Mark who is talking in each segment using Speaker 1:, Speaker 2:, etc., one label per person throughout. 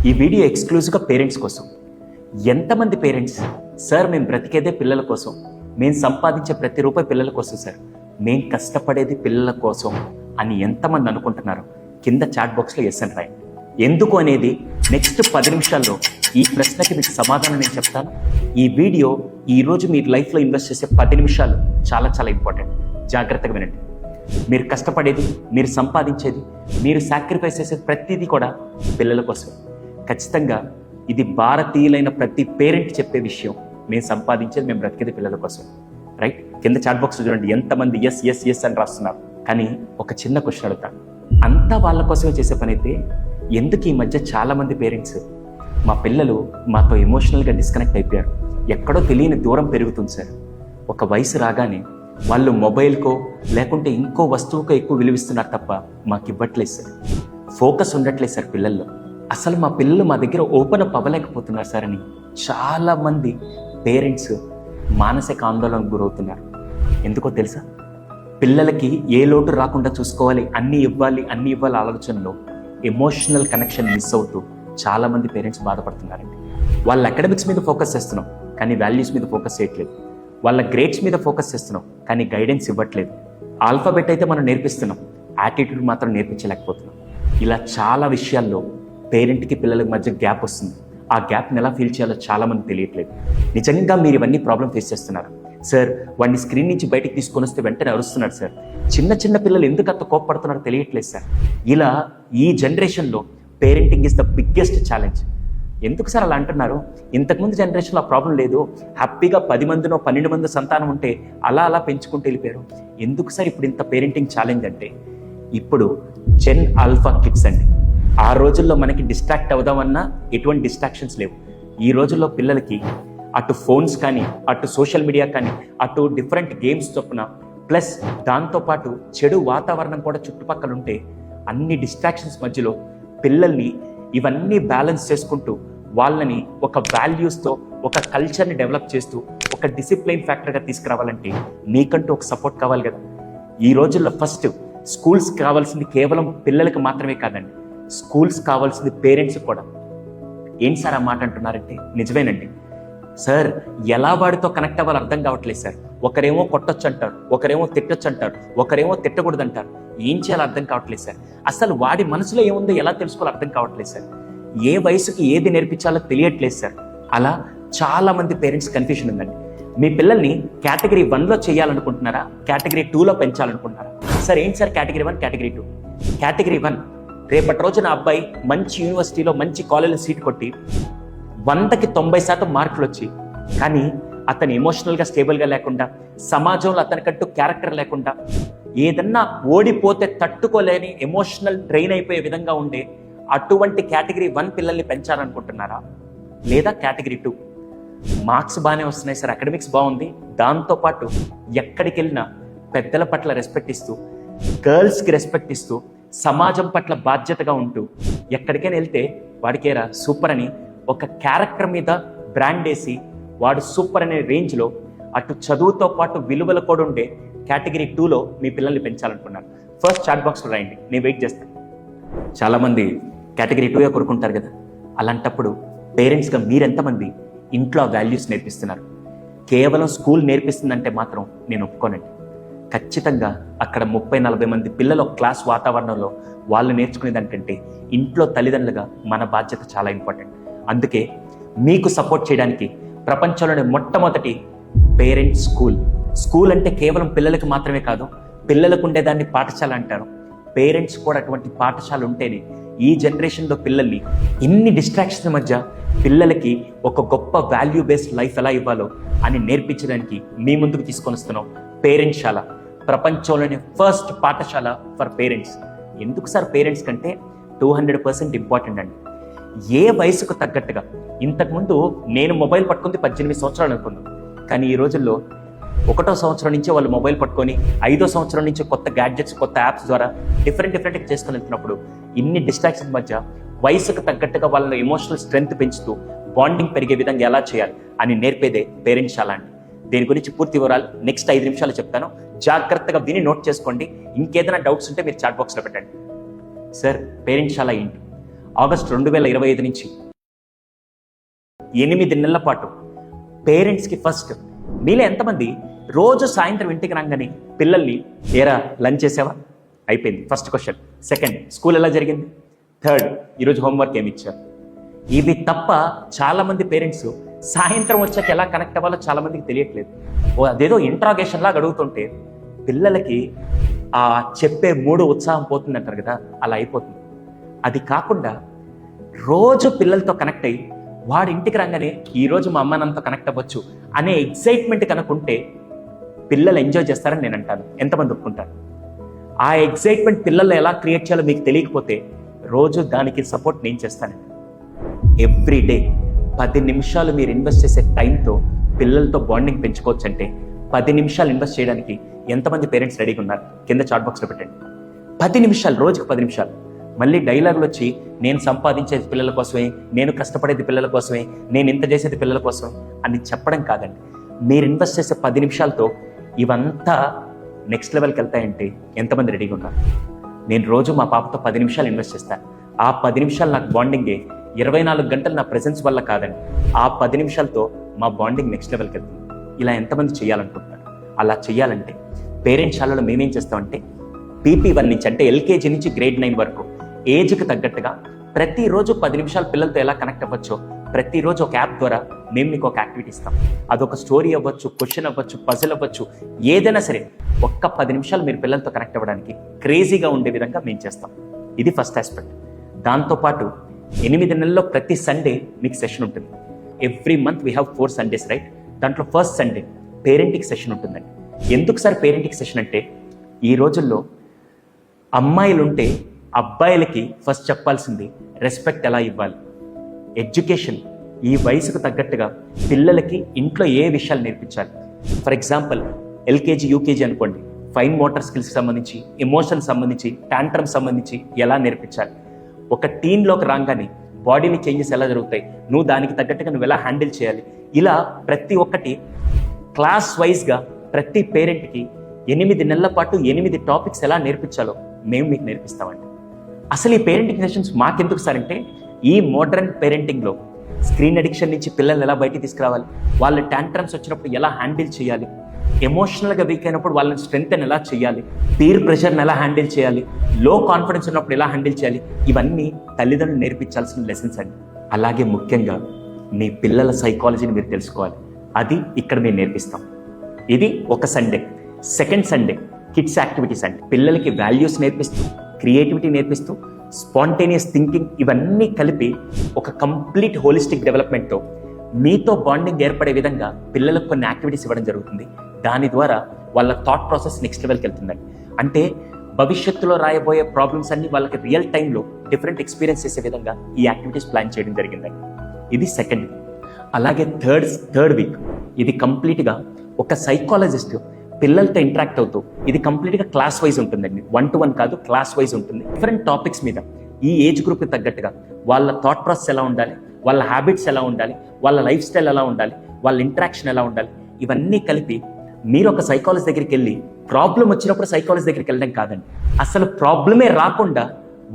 Speaker 1: ఈ వీడియో ఎక్స్క్లూజివ్గా పేరెంట్స్ కోసం. ఎంతమంది పేరెంట్స్ సార్ మేము బ్రతికేదే పిల్లల కోసం, మేము సంపాదించే ప్రతి రూపాయి పిల్లల కోసం సార్, మేము కష్టపడేది పిల్లల కోసం అని ఎంతమంది అనుకుంటున్నారు? కింద చాట్ బాక్స్లో ఎస్ అని రాయండి. ఎందుకు అనేది నెక్స్ట్ 10 నిమిషాల్లో ఈ ప్రశ్నకి మీకు సమాధానం నేను చెప్తాను. ఈ వీడియో ఈరోజు మీరు లైఫ్లో ఇన్వెస్ట్ చేసే 10 నిమిషాలు చాలా చాలా ఇంపార్టెంట్. జాగ్రత్తగా వినండి. మీరు కష్టపడేది, మీరు సంపాదించేది, మీరు సాక్రిఫైస్ చేసేది ప్రతిదీ కూడా పిల్లల కోసం. ఖచ్చితంగా ఇది భారతీయులైన ప్రతి పేరెంట్ చెప్పే విషయం. మేము సంపాదించేది, మేము బ్రతికేది పిల్లల కోసం, రైట్? కింద చాట్ బాక్స్ చూడండి ఎంతమంది ఎస్ ఎస్ ఎస్ అని రాస్తున్నారు. కానీ ఒక చిన్న క్వశ్చన్ అడుగుతాను, అంతా వాళ్ళ కోసమే చేసే పని అయితే ఎందుకు ఈ మధ్య చాలామంది పేరెంట్స్ మా పిల్లలు మాతో ఎమోషనల్గా డిస్కనెక్ట్ అయిపోయారు, ఎక్కడో తెలియని దూరం పెరుగుతుంది సార్, ఒక వయసు రాగానే వాళ్ళు మొబైల్కో లేకుంటే ఇంకో వస్తువుకో ఎక్కువ విలువిస్తున్నారు తప్ప మాకు ఇవ్వట్లేదు సార్, ఫోకస్ ఉండట్లేదు సార్ పిల్లల్లో, అసలు మా పిల్లలు మా దగ్గర ఓపెన్ అప్ అవ్వలేకపోతున్నారు సార్ అని చాలామంది పేరెంట్స్ మానసిక ఆందోళనకు గురవుతున్నారు. ఎందుకో తెలుసా? పిల్లలకి ఏ లోటు రాకుండా చూసుకోవాలి, అన్నీ ఇవ్వాలి ఆలోచనలో ఎమోషనల్ కనెక్షన్ మిస్ అవుతూ చాలామంది పేరెంట్స్ బాధపడుతున్నారండి. వాళ్ళ అకాడమిక్స్ మీద ఫోకస్ చేస్తున్నాం కానీ వాల్యూస్ మీద ఫోకస్ చేయట్లేదు, వాళ్ళ గ్రేడ్స్ మీద ఫోకస్ చేస్తున్నాం కానీ గైడెన్స్ ఇవ్వట్లేదు, ఆల్ఫాబెట్ అయితే మనం నేర్పిస్తున్నాం, యాటిట్యూడ్ మాత్రం నేర్పించలేకపోతున్నాం. ఇలా చాలా విషయాల్లో పేరెంట్కి పిల్లలకి మధ్య గ్యాప్ వస్తుంది. ఆ గ్యాప్ని ఎలా ఫీల్ చేయాలో చాలామంది తెలియట్లేదు. నిజంగా మీరు ఇవన్నీ ప్రాబ్లం ఫేస్ చేస్తున్నారు సార్. వాడిని స్క్రీన్ నుంచి బయటికి తీసుకొని వస్తే వెంటనే అరుస్తున్నాడు సార్, చిన్న పిల్లలు ఎందుకు అంత కోప్పడుతున్నారో తెలియట్లేదు సార్. ఇలా ఈ జనరేషన్లో parenting is the biggest challenge. ఎందుకు సార్ అలా అంటున్నారు? ఇంతకుముందు జనరేషన్లో ఆ ప్రాబ్లం లేదు, హ్యాపీగా 10 మందినో 12 మంది సంతానం ఉంటే అలా పెంచుకుంటూ వెళ్ళిపోయారు. ఎందుకు సార్ ఇప్పుడు ఇంత పేరెంటింగ్ ఛాలెంజ్ అంటే? ఇప్పుడు జెన్ ఆల్ఫా కిడ్స్ అండి. ఆ రోజుల్లో మనకి డిస్ట్రాక్ట్ అవుదామన్నా ఎటువంటి డిస్ట్రాక్షన్స్ లేవు. ఈ రోజుల్లో పిల్లలకి అటు ఫోన్స్ కానీ, అటు సోషల్ మీడియా కానీ, అటు డిఫరెంట్ గేమ్స్ చొప్పున, ప్లస్ దాంతోపాటు చెడు వాతావరణం కూడా చుట్టుపక్కల ఉంటే అన్ని డిస్ట్రాక్షన్స్ మధ్యలో పిల్లల్ని ఇవన్నీ బ్యాలెన్స్ చేసుకుంటూ వాళ్ళని ఒక వాల్యూస్తో ఒక కల్చర్ని డెవలప్ చేస్తూ ఒక డిసిప్లైన్ ఫ్యాక్టర్గా తీసుకురావాలంటే మీకంటూ ఒక సపోర్ట్ కావాలి కదా. ఈ రోజుల్లో ఫస్ట్ స్కూల్స్ కావాల్సింది కేవలం పిల్లలకి మాత్రమే కాదండి, స్కూల్స్ కావాల్సింది పేరెంట్స్ కూడా. ఏంటి సార్ ఆ మాట అంటున్నారంటే నిజమేనండి సార్. ఎలా వాడితో కనెక్ట్ అవ్వాలో అర్థం కావట్లేదు సార్. ఒకరేమో కొట్టొచ్చు అంటారు, ఒకరేమో తిట్టొచ్చు అంటారు, ఒకరేమో తిట్టకూడదు అంటారు. ఏం చేయాలో అర్థం కావట్లేదు సార్. అసలు వాడి మనసులో ఏముందో ఎలా తెలుసుకోవాలో అర్థం కావట్లేదు సార్. ఏ వయసుకి ఏది నేర్పించాలో తెలియట్లేదు సార్. అలా చాలామంది పేరెంట్స్ కన్ఫ్యూషన్ ఉందండి. మీ పిల్లల్ని కేటగిరీ 1లో చేయాలనుకుంటున్నారా, కేటగిరీ 2లో పెంచాలనుకుంటున్నారా? సార్ ఏంటి సార్ కేటగిరీ 1, కేటగిరీ 2? కేటగిరీ 1 రేపటి రోజున అబ్బాయి మంచి యూనివర్సిటీలో మంచి కాలేజీలో సీట్ కొట్టి 100కి 90% మార్కులు వచ్చి, కానీ అతను ఎమోషనల్గా స్టేబుల్గా లేకుండా, సమాజంలో అతనికంటూ క్యారెక్టర్ లేకుండా, ఏదన్నా ఓడిపోతే తట్టుకోలేని ఎమోషనల్ డ్రైన్ అయిపోయే విధంగా ఉండే అటువంటి కేటగిరీ 1 పిల్లల్ని పెంచాలనుకుంటున్నారా? లేదా కేటగిరీ 2 మార్క్స్ బాగానే వస్తున్నాయి సార్, అకాడమిక్స్ బాగుంది, దాంతోపాటు ఎక్కడికి వెళ్ళినా పెద్దల పట్ల రెస్పెక్ట్ ఇస్తూ, గర్ల్స్కి రెస్పెక్ట్ ఇస్తూ, సమాజం పట్ల బాధ్యతగా ఉంటూ, ఎక్కడికైనా వెళ్తే వాడికేరా సూపర్ అని ఒక క్యారెక్టర్ మీద బ్రాండ్ వేసి వాడు సూపర్ అనే రేంజ్లో అటు చదువుతో పాటు విలువలు కూడా ఉండే కేటగిరీ 2లో మీ పిల్లల్ని పెంచాలనుకున్నారు. ఫస్ట్ చాట్ బాక్స్లో రాయండి, నేను వెయిట్ చేస్తాను. చాలామంది కేటగిరీ 2 కోరుకుంటారు కదా. అలాంటప్పుడు పేరెంట్స్గా మీరెంతమంది ఇంట్లో వాల్యూస్ నేర్పిస్తున్నారు? కేవలం స్కూల్ నేర్పిస్తుందంటే మాత్రం నేను ఒప్పుకోనండి. ఖచ్చితంగా అక్కడ 30-40 మంది పిల్లలు ఒక క్లాస్ వాతావరణంలో వాళ్ళు నేర్చుకునే దానికంటే ఇంట్లో తల్లిదండ్రులుగా మన బాధ్యత చాలా ఇంపార్టెంట్. అందుకే మీకు సపోర్ట్ చేయడానికి ప్రపంచంలోని మొట్టమొదటి పేరెంట్ స్కూల్. స్కూల్ అంటే కేవలం పిల్లలకు మాత్రమే కాదు, పిల్లలకు ఉండేదాన్ని పాఠశాల అంటారు. పేరెంట్స్ కూడా అటువంటి పాఠశాల ఉంటేనే ఈ జనరేషన్లో పిల్లల్ని ఇన్ని డిస్ట్రాక్షన్స్ మధ్య పిల్లలకి ఒక గొప్ప వాల్యూ బేస్డ్ లైఫ్ ఎలా ఇవ్వాలో అని నేర్పించడానికి మీ ముందుకు తీసుకొని వస్తున్నాం పేరెంట్ శాల, ప్రపంచంలోని ఫస్ట్ పాఠశాల ఫర్ పేరెంట్స్. ఎందుకు సార్ పేరెంట్స్ కంటే 200% ఇంపార్టెంట్ అండి. ఏ వయసుకు తగ్గట్టుగా, ఇంతకుముందు నేను మొబైల్ పట్టుకుంది 18 సంవత్సరాలు అనుకున్నాను, కానీ ఈ రోజుల్లో 1వ సంవత్సరం నుంచే వాళ్ళు మొబైల్ పట్టుకొని 5వ సంవత్సరం నుంచి కొత్త గ్యాడ్జెట్స్, కొత్త యాప్స్ ద్వారా డిఫరెంట్ చేసుకొని వెళ్తున్నప్పుడు ఇన్ని డిస్ట్రాక్షన్స్ మధ్య వయసుకు తగ్గట్టుగా వాళ్ళ ఎమోషనల్ స్ట్రెంగ్త్ పెంచుతూ బాండింగ్ పెరిగే విధంగా ఎలా చేయాలి అని నేర్పేదే పేరెంట్ శాల అండి. దీని గురించి పూర్తి వివరాలు నెక్స్ట్ 5 నిమిషాలు చెప్తాను. జాగ్రత్తగా విని నోట్ చేసుకోండి. ఇంకేదైనా డౌట్స్ ఉంటే మీరు చాట్ బాక్స్లో పెట్టండి. సార్ పేరెంట్ శాల ఏంటి? ఆగస్ట్ 2025 నుంచి 8 నెలల పాటు పేరెంట్స్కి ఫస్ట్ మీలో ఎంతమంది రోజు సాయంత్రం ఇంటికి రాగానే పిల్లల్ని ఏరా లంచ్ చేసావా, అయిపోయింది ఫస్ట్ క్వశ్చన్. సెకండ్, స్కూల్ ఎలా జరిగింది. థర్డ్, ఈరోజు హోంవర్క్ ఏమి ఇచ్చారు. ఇవి తప్ప చాలామంది పేరెంట్స్ సాయంత్రం వచ్చాక ఎలా కనెక్ట్ అవ్వాలో చాలామందికి తెలియట్లేదు. అదేదో ఇంట్రాగేషన్ లాగా అడుగుతుంటే పిల్లలకి ఆ చెప్పే మూడు ఉత్సాహం పోతుంది అంటారు కదా, అలా అయిపోతుంది. అది కాకుండా రోజు పిల్లలతో కనెక్ట్ అయ్యి వాడి ఇంటికి రాగానే ఈరోజు మా అమ్మ నాన్నతో కనెక్ట్ అవ్వచ్చు అనే ఎగ్జైట్మెంట్ కనుకుంటే పిల్లలు ఎంజాయ్ చేస్తారని నేను అంటాను. ఎంతమంది ఒప్పుకుంటారు? ఆ ఎగ్జైట్మెంట్ పిల్లల్లో ఎలా క్రియేట్ చేయాలో మీకు తెలియకపోతే రోజు దానికి సపోర్ట్ నేను చేస్తానండి. ఎవ్రీ డే 10 నిమిషాలు మీరు ఇన్వెస్ట్ చేసే టైంతో పిల్లలతో బాండింగ్ పెంచుకోవచ్చు. అంటే 10 నిమిషాలు ఇన్వెస్ట్ చేయడానికి ఎంతమంది పేరెంట్స్ రెడీగా ఉన్నారు? కింద చాట్ బాక్స్లో పెట్టండి. 10 నిమిషాలు, రోజుకి 10 నిమిషాలు. మళ్ళీ డైలాగులు వచ్చి నేను సంపాదించేది పిల్లల కోసమే, నేను కష్టపడేది పిల్లల కోసమే, నేను ఇంత చేసేది పిల్లల కోసమే అని చెప్పడం కాదండి. మీరు ఇన్వెస్ట్ చేసే 10 నిమిషాలతో ఇవంతా నెక్స్ట్ లెవెల్కి వెళ్తాయంటే ఎంతమంది రెడీగా ఉన్నారు? నేను రోజు మా పాపతో 10 నిమిషాలు ఇన్వెస్ట్ చేస్తాను. ఆ 10 నిమిషాలు నాకు బాండింగే 24 గంటలు నా ప్రెజెన్స్ వల్ల కాదండి. ఆ 10 నిమిషాలతో మా బాండింగ్ నెక్స్ట్ లెవెల్కి వెళ్తుంది. ఇలా ఎంతమంది చేయాలనుకుంటున్నారు? అలా చేయాలంటే పేరెంట్స్ శాలలో మేమేం చేస్తామంటే PP1 నుంచి అంటే LKG నుంచి గ్రేడ్ 9 వరకు ఏజ్కి తగ్గట్టుగా ప్రతిరోజు 10 నిమిషాలు పిల్లలతో ఎలా కనెక్ట్ అవ్వచ్చో ప్రతిరోజు ఒక యాప్ ద్వారా మేము మీకు ఒక యాక్టివిటీ ఇస్తాం. అదొక స్టోరీ అవ్వచ్చు, క్వశ్చన్ అవ్వచ్చు, పజిల్ అవ్వచ్చు, ఏదైనా సరే ఒక్క 10 నిమిషాలు మీరు పిల్లలతో కనెక్ట్ అవ్వడానికి క్రేజీగా ఉండే విధంగా మేము చేస్తాం. ఇది ఫస్ట్ ఆస్పెక్ట్. దాంతోపాటు 8 నెలల్లో ప్రతి సండే మీకు సెషన్ ఉంటుంది. Every month we have 4 Sundays right. దాంట్లో ఫస్ట్ సండే పేరెంటింగ్ సెషన్ ఉంటుందండి. ఎందుకు సార్ పేరెంటింగ్ సెషన్ అంటే, ఈ రోజుల్లో అమ్మాయిలుంటే అబ్బాయిలకి ఫస్ట్ చెప్పాల్సింది రెస్పెక్ట్ ఎలా ఇవ్వాలి, ఎడ్యుకేషన్ ఈ వయసుకు తగ్గట్టుగా పిల్లలకి ఇంట్లో ఏ విషయాలు నేర్పించాలి. ఫర్ ఎగ్జాంపుల్ LKG UKG అనుకోండి, ఫైన్ మోటార్ స్కిల్స్కి సంబంధించి, ఎమోషన్ సంబంధించి, టాంట్రమ్ సంబంధించి ఎలా నేర్పించాలి. ఒక టీంలోకి రాగానే బాడీని చేంజెస్ ఎలా జరుగుతాయి, నువ్వు దానికి తగ్గట్టుగా నువ్వు ఎలా హ్యాండిల్ చేయాలి. ఇలా ప్రతి ఒక్కటి క్లాస్ వైజ్గా ప్రతి పేరెంట్కి 8 నెలల పాటు 8 టాపిక్స్ ఎలా నేర్పించాలో మేము మీకు నేర్పిస్తామండి. అసలు ఈ పేరెంటింగ్ సెషన్స్ మాకెందుకు సార్ అంటే, ఈ మోడర్న్ పేరెంటింగ్లో స్క్రీన్ అడిక్షన్ నుంచి పిల్లల్ని ఎలా బయటికి తీసుకురావాలి, వాళ్ళ టాంట్రమ్స్ వచ్చినప్పుడు ఎలా హ్యాండిల్ చేయాలి, ఎమోషనల్గా వీక్ అయినప్పుడు వాళ్ళని స్ట్రెంగ్తెన్ ఎలా చేయాలి, పీర్ ప్రెషర్ని ఎలా హ్యాండిల్ చేయాలి, లో కాన్ఫిడెన్స్ ఉన్నప్పుడు ఎలా హ్యాండిల్ చేయాలి, ఇవన్నీ తల్లిదండ్రులు నేర్పించాల్సిన లెసన్స్ అండి. అలాగే ముఖ్యంగా మీ పిల్లల సైకాలజీని మీరు తెలుసుకోవాలి. అది ఇక్కడ మేము నేర్పిస్తాం. ఇది ఒక Sunday. Second Sunday kids activities అండి. పిల్లలకి వాల్యూస్ నేర్పిస్తూ, క్రియేటివిటీ నేర్పిస్తూ, స్పాంటేనియస్ థింకింగ్ ఇవన్నీ కలిపి ఒక కంప్లీట్ హోలిస్టిక్ డెవలప్మెంట్తో మీతో బాండింగ్ ఏర్పడే విధంగా పిల్లలకు కొన్ని యాక్టివిటీస్ ఇవ్వడం జరుగుతుంది. దాని ద్వారా వాళ్ళ థాట్ ప్రాసెస్ నెక్స్ట్ లెవెల్కి వెళ్తుందండి. అంటే భవిష్యత్తులో రాయబోయే ప్రాబ్లమ్స్ అన్ని వాళ్ళకి రియల్ టైంలో డిఫరెంట్ ఎక్స్పీరియన్స్ చేసే విధంగా ఈ యాక్టివిటీస్ ప్లాన్ చేయడం జరిగిందండి. ఇది సెకండ్ వీక్. అలాగే థర్డ్ వీక్ ఇది కంప్లీట్గా ఒక సైకాలజిస్ట్ పిల్లలతో ఇంటరాక్ట్ అవుతూ, ఇది కంప్లీట్గా క్లాస్ వైజ్ ఉంటుందండి. 1-to-1 కాదు, క్లాస్ వైజ్ ఉంటుంది. డిఫరెంట్ టాపిక్స్ మీద ఈ ఏజ్ గ్రూప్కి తగ్గట్టుగా వాళ్ళ థాట్ ప్రాసెస్ ఎలా ఉండాలి, వాళ్ళ హ్యాబిట్స్ ఎలా ఉండాలి, వాళ్ళ లైఫ్ స్టైల్ ఎలా ఉండాలి, వాళ్ళ ఇంటరాక్షన్ ఎలా ఉండాలి, ఇవన్నీ కలిపి మీరు ఒక సైకాలజిస్ట్ దగ్గరికి వెళ్ళి ప్రాబ్లం వచ్చినప్పుడు సైకాలజిస్ట్ దగ్గరికి వెళ్ళడం కాదండి, అసలు ప్రాబ్లమే రాకుండా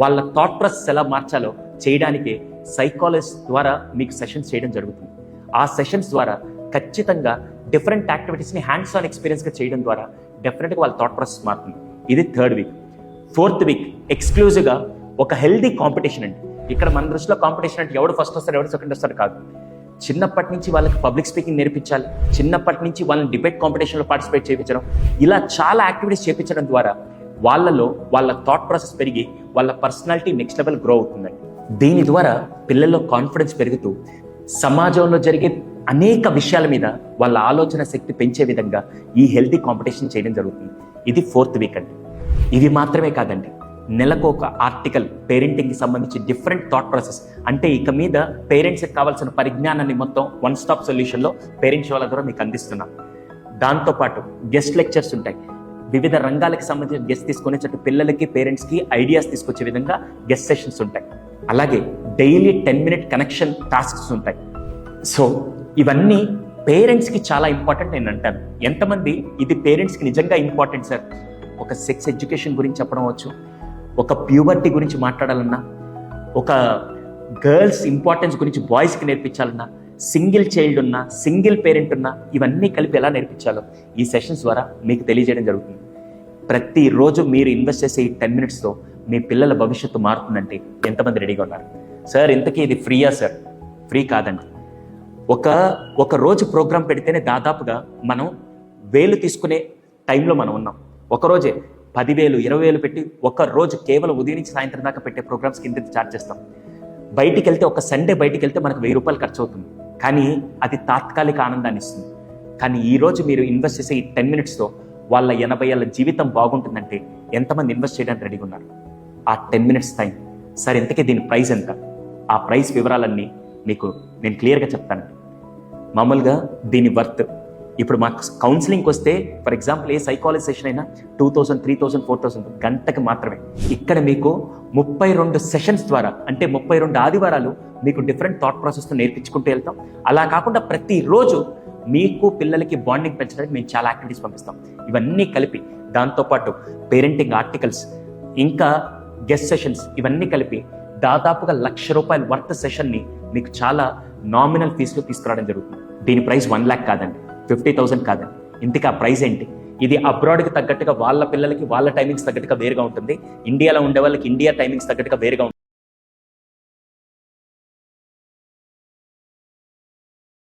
Speaker 1: వాళ్ళ థాట్ ప్రాసెస్ ఎలా మార్చాలో చేయడానికి సైకాలజిస్ట్ ద్వారా మీకు సెషన్స్ చేయడం జరుగుతుంది. ఆ సెషన్స్ ద్వారా ఖచ్చితంగా డిఫరెంట్ యాక్టివిటీస్ని హ్యాండ్స్ ఆన్ ఎక్స్పీరియన్స్గా చేయడం ద్వారా డెఫినెట్గా వాళ్ళ థాట్ ప్రాసెస్ మారుతుంది. ఇది థర్డ్ వీక్. ఫోర్త్ వీక్ ఎక్స్క్లూజివ్గా ఒక హెల్దీ కాంపిటీషన్ అండి. ఇక్కడ మన దృష్టిలో కాంపిటీషన్ అంటే ఎవడు ఫస్ట్ వస్తాడు, ఎవడు సెకండ్ వస్తాడు కాదు. చిన్నప్పటి నుంచి వాళ్ళకి పబ్లిక్ స్పీకింగ్ నేర్పించాలి, చిన్నప్పటి నుంచి వాళ్ళని డిబేట్ కాంపిటీషన్లో పార్టిసిపేట్ చేయించడం, ఇలా చాలా యాక్టివిటీస్ చేయించడం ద్వారా వాళ్ళలో వాళ్ళ థాట్ ప్రాసెస్ పెరిగి వాళ్ళ పర్సనాలిటీ నెక్స్ట్ లెవెల్ గ్రో అవుతుందండి. దీని ద్వారా పిల్లల్లో కాన్ఫిడెన్స్ పెరుగుతూ సమాజంలో జరిగే అనేక విషయాల మీద వాళ్ళ ఆలోచన శక్తి పెంచే విధంగా ఈ హెల్తీ కాంపిటీషన్ చేయడం జరుగుతుంది. ఇది ఫోర్త్ వీక్ అండి. ఇవి మాత్రమే కాదండి, నెలకు ఒక ఆర్టికల్ పేరెంటింగ్కి సంబంధించి డిఫరెంట్ థాట్ ప్రాసెస్, అంటే ఇక మీద పేరెంట్స్కి కావాల్సిన పరిజ్ఞానాన్ని మొత్తం వన్ స్టాప్ సొల్యూషన్లో పేరెంట్స్ వాళ్ళ ద్వారా మీకు అందిస్తున్నాం. దాంతోపాటు గెస్ట్ లెక్చర్స్ ఉంటాయి. వివిధ రంగాలకు సంబంధించిన గెస్ట్ తీసుకునే చట్టు పిల్లలకి పేరెంట్స్కి ఐడియాస్ తీసుకొచ్చే విధంగా గెస్ట్ సెషన్స్ ఉంటాయి. అలాగే డైలీ 10-minute కనెక్షన్ టాస్క్స్ ఉంటాయి. సో ఇవన్నీ పేరెంట్స్కి చాలా ఇంపార్టెంట్ నేను అంటాను. ఎంతమంది ఇది పేరెంట్స్కి నిజంగా ఇంపార్టెంట్ సార్? ఒక సెక్స్ ఎడ్యుకేషన్ గురించి చెప్పడం అవచ్చు, ఒక ప్యూబర్టీ గురించి మాట్లాడాలన్నా, ఒక గర్ల్స్ ఇంపార్టెన్స్ గురించి బాయ్స్కి నేర్పించాలన్నా, సింగిల్ చైల్డ్ ఉన్నా, సింగిల్ పేరెంట్ ఉన్నా, ఇవన్నీ కలిపి ఎలా నేర్పించాలో ఈ సెషన్స్ ద్వారా మీకు తెలియజేయడం జరుగుతుంది. ప్రతిరోజు మీరు ఇన్వెస్ట్ చేసే ఈ 10 minutesతో మీ పిల్లల భవిష్యత్తు మారుతుందంటే ఎంతమంది రెడీగా ఉన్నారు? సార్ ఇంతకీ ఇది ఫ్రీయా సార్? ఫ్రీ కాదండి. ఒక రోజు ప్రోగ్రాం పెడితేనే దాదాపుగా మనం 1000 తీసుకునే టైంలో మనం ఉన్నాం. ఒకరోజే 10,000, 20,000 పెట్టి ఒక రోజు కేవలం ఉదయం నుంచి సాయంత్రం దాకా పెట్టే ప్రోగ్రామ్స్కి ఇంత ఛార్జ్ చేస్తాం. బయటికి వెళ్తే ఒక సండే బయటికి వెళ్తే మనకు 1000 రూపాయలు ఖర్చు అవుతుంది, కానీ అది తాత్కాలిక ఆనందాన్ని ఇస్తుంది. కానీ ఈరోజు మీరు ఇన్వెస్ట్ చేసే ఈ 10 minutesతో వాళ్ళ 80 ఏళ్ళ జీవితం బాగుంటుందంటే ఎంతమంది ఇన్వెస్ట్ చేయడానికి రెడీగా ఉన్నారు? ఆ 10 minutes టైం. సార్ ఇంతకీ దీని ప్రైస్ ఎంత? ఆ ప్రైస్ వివరాలన్నీ మీకు నేను క్లియర్గా చెప్తానండి. మామూలుగా దీని వర్త్, ఇప్పుడు మాకు కౌన్సిలింగ్కి వస్తే for example A psychology session అయినా 2000, 3000, 4000 గంటకి మాత్రమే. ఇక్కడ మీకు 32 సెషన్స్ ద్వారా, అంటే 32 ఆదివారాలు మీకు డిఫరెంట్ థాట్ ప్రాసెస్తో నేర్పించుకుంటూ వెళ్తాం. అలా కాకుండా ప్రతిరోజు మీకు పిల్లలకి బాండింగ్ పెంచడానికి మేము చాలా యాక్టివిటీస్ పంపిస్తాం. ఇవన్నీ కలిపి దాంతోపాటు పేరెంటింగ్ ఆర్టికల్స్, ఇంకా గెస్ట్ సెషన్స్, ఇవన్నీ కలిపి దాదాపుగా ₹1,00,000 వర్త్ సెషన్ని మీకు చాలా నామినల్ ఫీజులో తీసుకురావడం జరుగుతుంది. దీని ప్రైస్ 1 lakh కాదండి, 50,000 కాదండి. ఇంతకీ ఆ ప్రైస్ ఏంటి? ఇది అబ్రాడ్కి తగ్గట్టుగా వాళ్ళ పిల్లలకి వాళ్ళ టైమింగ్స్ తగ్గట్టుగా వేరుగా ఉంటుంది. ఇండియాలో ఉండే వాళ్ళకి ఇండియా టైమింగ్స్ తగ్గట్టుగా వేరుగా ఉంటుంది.